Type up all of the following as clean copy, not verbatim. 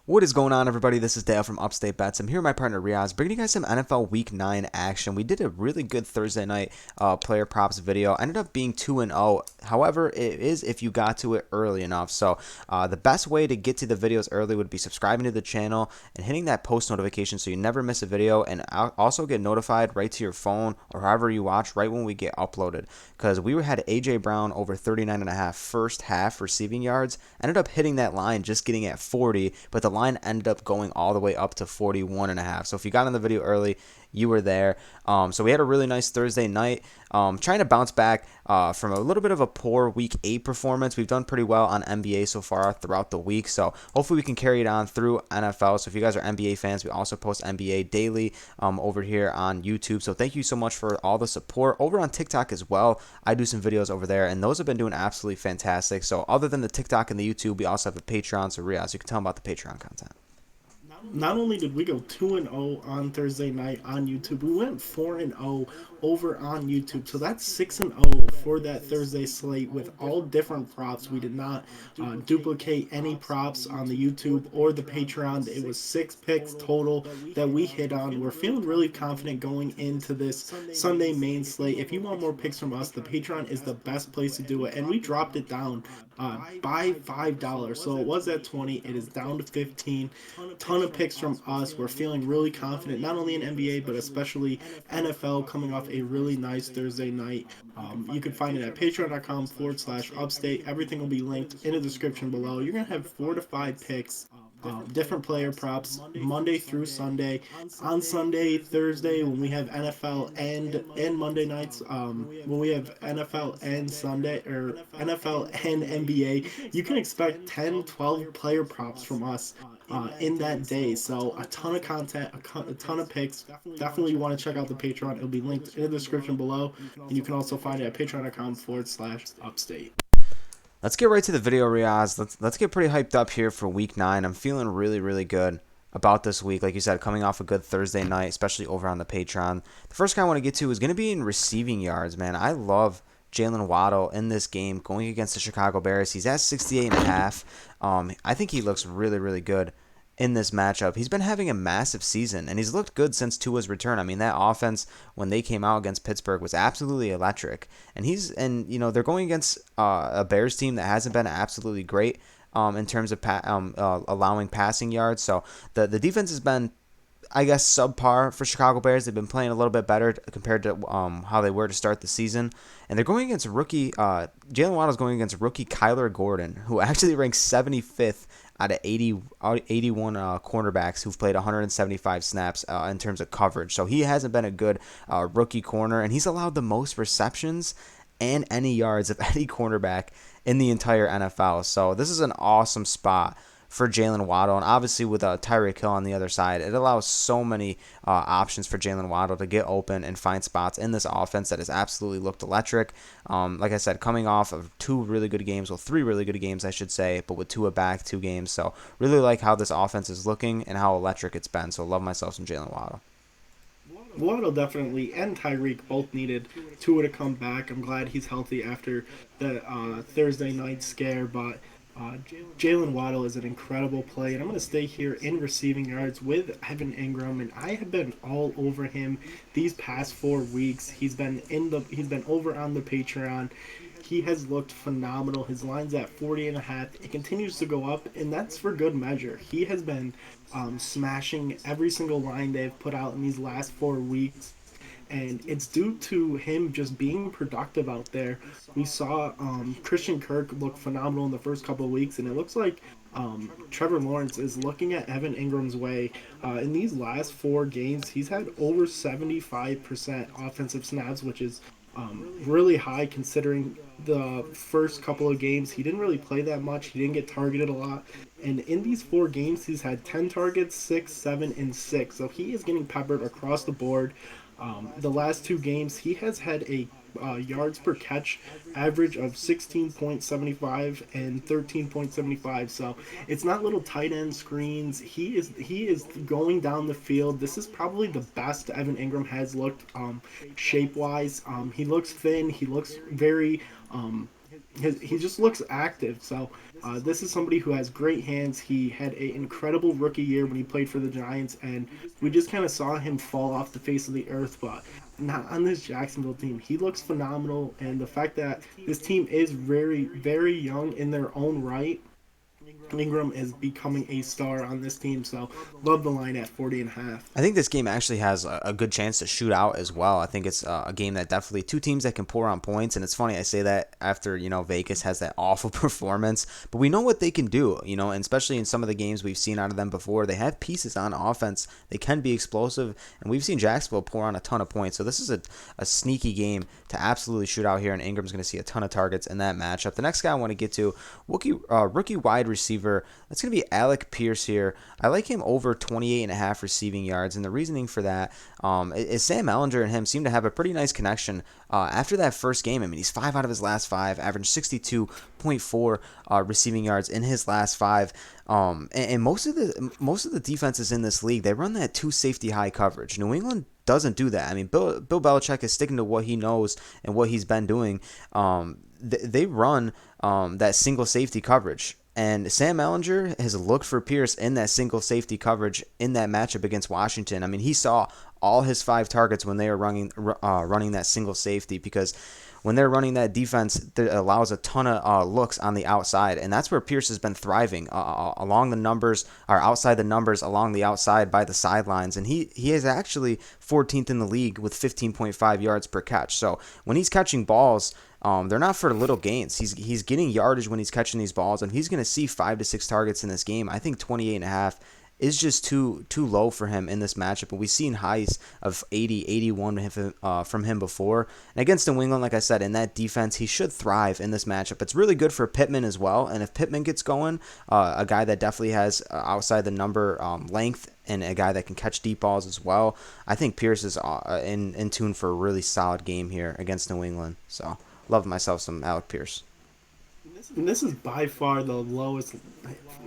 What is going on, everybody? This is Dale from Upstate Bets. I'm here with my partner Reoz, bringing you guys some NFL Week 9 action. We did a really good Thursday night player props video. Ended up being 2-0. However, it is if you got to it early enough. So the best way to get to the videos early would be subscribing to the channel and hitting that post notification so you never miss a video, and also get notified right to your phone or however you watch right when we get uploaded. Because we had A.J. Brown over 39.5 first half receiving yards. Ended up hitting that line, just getting at 40, but the line ended up going all the way up to 41.5. So if you got in the video early, you were there. So we had a really nice Thursday night. Trying to bounce back from a little bit of a poor Week 8 performance. We've done pretty well on NBA so far throughout the week, so hopefully we can carry it on through NFL. So if you guys are NBA fans, we also post NBA daily over here on YouTube. So thank you so much for all the support. Over on TikTok as well, I do some videos over there, and those have been doing absolutely fantastic. So other than the TikTok and the YouTube, we also have a Patreon. So Riaz, you can tell them about the Patreon content. Not only did we go 2-0 on Thursday night on YouTube, we went 4-0 over on YouTube. So that's 6-0 for that Thursday slate with all different props. We did not duplicate any props on the YouTube or the Patreon. It was 6 picks total that we hit on. We're feeling really confident going into this Sunday main slate. If you want more picks from us, the Patreon is the best place to do it. And we dropped it down by $5. So it was at 20. It is down to 15. Ton of picks from us. We're feeling really confident, not only in NBA, but especially NFL coming off a really nice Thursday night. You can find it at patreon.com/upstate. Everything will be linked in the description below. You're going to have 4 to 5 picks, different player props Monday through Sunday. On Sunday, Thursday, when we have NFL and Monday nights, when we have NFL and Sunday, or NFL and NBA, you can expect 10, 12 player props from us in that day. So a ton of content, a ton of picks. Definitely want to check out the Patreon. It'll be linked in the description below. And you can also find it at patreon.com/upstate. Let's get right to the video, Riaz. Let's get pretty hyped up here for Week 9. I'm feeling really good about this week. Like you said, coming off a good Thursday night, especially over on the Patreon. The first guy I want to get to is going to be in receiving yards, man. I love Jalen Waddle in this game going against the Chicago Bears. He's at 68.5. I think he looks really good in this matchup. He's been having a massive season, and he's looked good since Tua's return. I mean, that offense when they came out against Pittsburgh was absolutely electric. And they're going against a Bears team that hasn't been absolutely great in terms of allowing passing yards. So the defense has been, I guess, subpar for Chicago Bears. They've been playing a little bit better compared to how they were to start the season. And they're going against rookie Jalen Waddle's going against rookie Kyler Gordon, who actually ranks 75th out of 81 cornerbacks who've played 175 snaps in terms of coverage. So he hasn't been a good rookie corner, and he's allowed the most receptions and any yards of any cornerback in the entire NFL. So this is an awesome spot for Jalen Waddle, and obviously with Tyreek Hill on the other side, it allows so many options for Jalen Waddle to get open and find spots in this offense that has absolutely looked electric. Like I said, coming off of 2 really good games, well, 3 really good games, I should say, but with Tua back 2 games. So really like how this offense is looking and how electric it's been. So love myself some Jalen Waddle. Waddle definitely and Tyreek both needed Tua to come back. I'm glad he's healthy after the Thursday night scare, but Jalen Waddle is an incredible play, and I'm going to stay here in receiving yards with Evan Ingram, and I have been all over him these past 4 weeks. He's been over on the Patreon. He has looked phenomenal. His line's at 40.5. It continues to go up, and that's for good measure. He has been smashing every single line they've put out in these last 4 weeks. And it's due to him just being productive out there. We saw Christian Kirk look phenomenal in the first couple of weeks, and it looks like Trevor Lawrence is looking at Evan Ingram's way. In these last 4 games, he's had over 75% offensive snaps, which is really high considering the first couple of games he didn't really play that much. He didn't get targeted a lot. And in these 4 games, he's had 10 targets, 6, 7, and 6. So he is getting peppered across the board. The last 2 games, he has had a yards per catch average of 16.75 and 13.75. So it's not little tight end screens. He is going down the field. This is probably the best Evan Ingram has looked shape wise. He looks thin. He looks very he just looks active. So this is somebody who has great hands. He had an incredible rookie year when he played for the Giants, and we just kind of saw him fall off the face of the earth. But not on this Jacksonville team. He looks phenomenal, and the fact that this team is very, very young in their own right. Ingram is becoming a star on this team, so love the line at 40.5. I think this game actually has a good chance to shoot out as well. I think it's a game that definitely two teams that can pour on points, and it's funny I say that after Vegas has that awful performance, but we know what they can do, and especially in some of the games we've seen out of them before, they have pieces on offense. They can be explosive, and we've seen Jacksonville pour on a ton of points. So this is a sneaky game to absolutely shoot out here, and Ingram's going to see a ton of targets in that matchup. The next guy I want to get to, rookie wide receiver. That's going to be Alec Pierce here. I like him over 28.5 receiving yards, and the reasoning for that is Sam Ehlinger and him seem to have a pretty nice connection after that first game. I mean, he's 5 out of his last 5, averaged 62.4 receiving yards in his last 5. And most of the defenses in this league, they run that 2 safety high coverage. New England doesn't do that. I mean, Bill Belichick is sticking to what he knows and what he's been doing. They run that single safety coverage. And Sam Ehlinger has looked for Pierce in that single safety coverage in that matchup against Washington. I mean, he saw all his 5 targets when they were running that single safety, because when they're running that defense that allows a ton of looks on the outside, and that's where Pierce has been thriving along the numbers, or outside the numbers, along the outside by the sidelines, and he is actually 14th in the league with 15.5 yards per catch. So when he's catching balls, they're not for little gains. He's getting yardage when he's catching these balls, and he's going to see 5 to 6 targets in this game. I think 28.5 is just too low for him in this matchup. And we've seen highs of 80, 81 from him before. And against New England, like I said, in that defense, he should thrive in this matchup. It's really good for Pittman as well. And if Pittman gets going, a guy that definitely has outside the number length, and a guy that can catch deep balls as well, I think Pierce is in tune for a really solid game here against New England. So love myself some Alec Pierce. And this is by far the lowest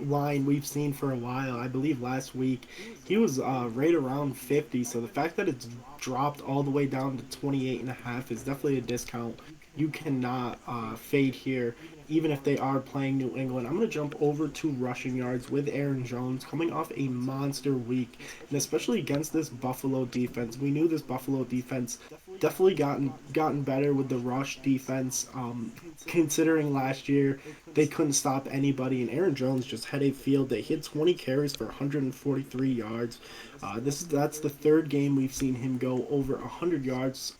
line we've seen for a while. I believe last week he was right around 50. So the fact that it's dropped all the way down to 28.5 is definitely a discount you cannot fade here, even if they are playing New England. I'm going to jump over to rushing yards with Aaron Jones coming off a monster week, and especially against this Buffalo defense. We knew this Buffalo defense definitely gotten better with the rush defense, considering last year they couldn't stop anybody, and Aaron Jones just had a field day. He had 20 carries for 143 yards. That's the third game we've seen him go over 100 yards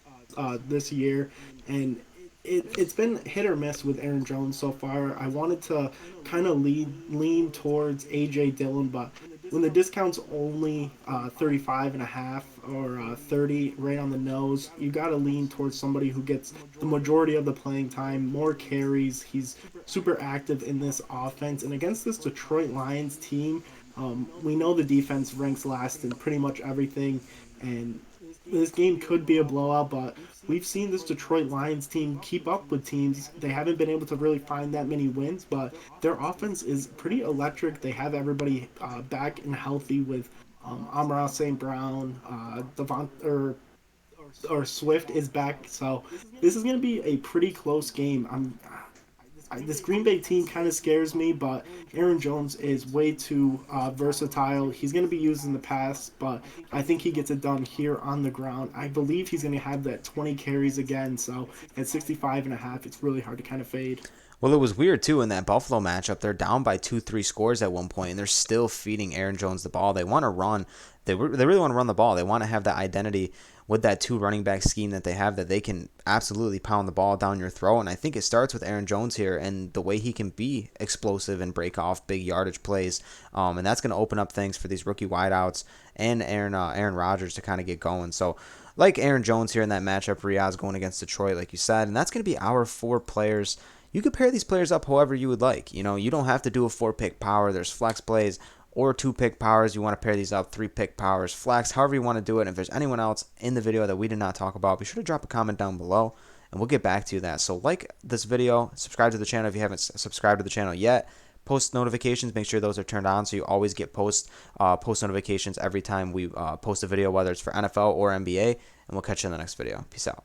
this year, and it's been hit or miss with Aaron Jones so far. I wanted to kind of lean towards A.J. Dillon, but when the discount's only 35.5 or 30 right on the nose, you got to lean towards somebody who gets the majority of the playing time, more carries. He's super active in this offense, and against this Detroit Lions team, we know the defense ranks last in pretty much everything, and this game could be a blowout, but we've seen this Detroit Lions team keep up with teams. They haven't been able to really find that many wins, but their offense is pretty electric. They have everybody back and healthy with Amon-Ra St. Brown, or Swift is back. So this is going to be a pretty close game. This Green Bay team kind of scares me, but Aaron Jones is way too versatile. He's going to be used in the pass, but I think he gets it done here on the ground. I believe he's going to have that 20 carries again, so at 65.5, it's really hard to kind of fade. Well, it was weird, too, in that Buffalo matchup. They're down by 2-3 scores at one point, and they're still feeding Aaron Jones the ball. They want to run. They really want to run the ball. They want to have that identity with that 2 running back scheme that they have, that they can absolutely pound the ball down your throat. And I think it starts with Aaron Jones here and the way he can be explosive and break off big yardage plays. And that's going to open up things for these rookie wideouts and Aaron Rodgers to kind of get going. So like Aaron Jones here in that matchup, Reoz going against Detroit, like you said, and that's going to be our 4 players. You could pair these players up however you would like. You don't have to do a 4-pick power. There's flex plays or 2-pick powers. You want to pair these up, 3-pick powers, flex, however you want to do it. And if there's anyone else in the video that we did not talk about, be sure to drop a comment down below, and we'll get back to you that. So like this video, subscribe to the channel if you haven't subscribed to the channel yet. Post notifications, make sure those are turned on so you always get post notifications every time we post a video, whether it's for NFL or NBA. And we'll catch you in the next video. Peace out.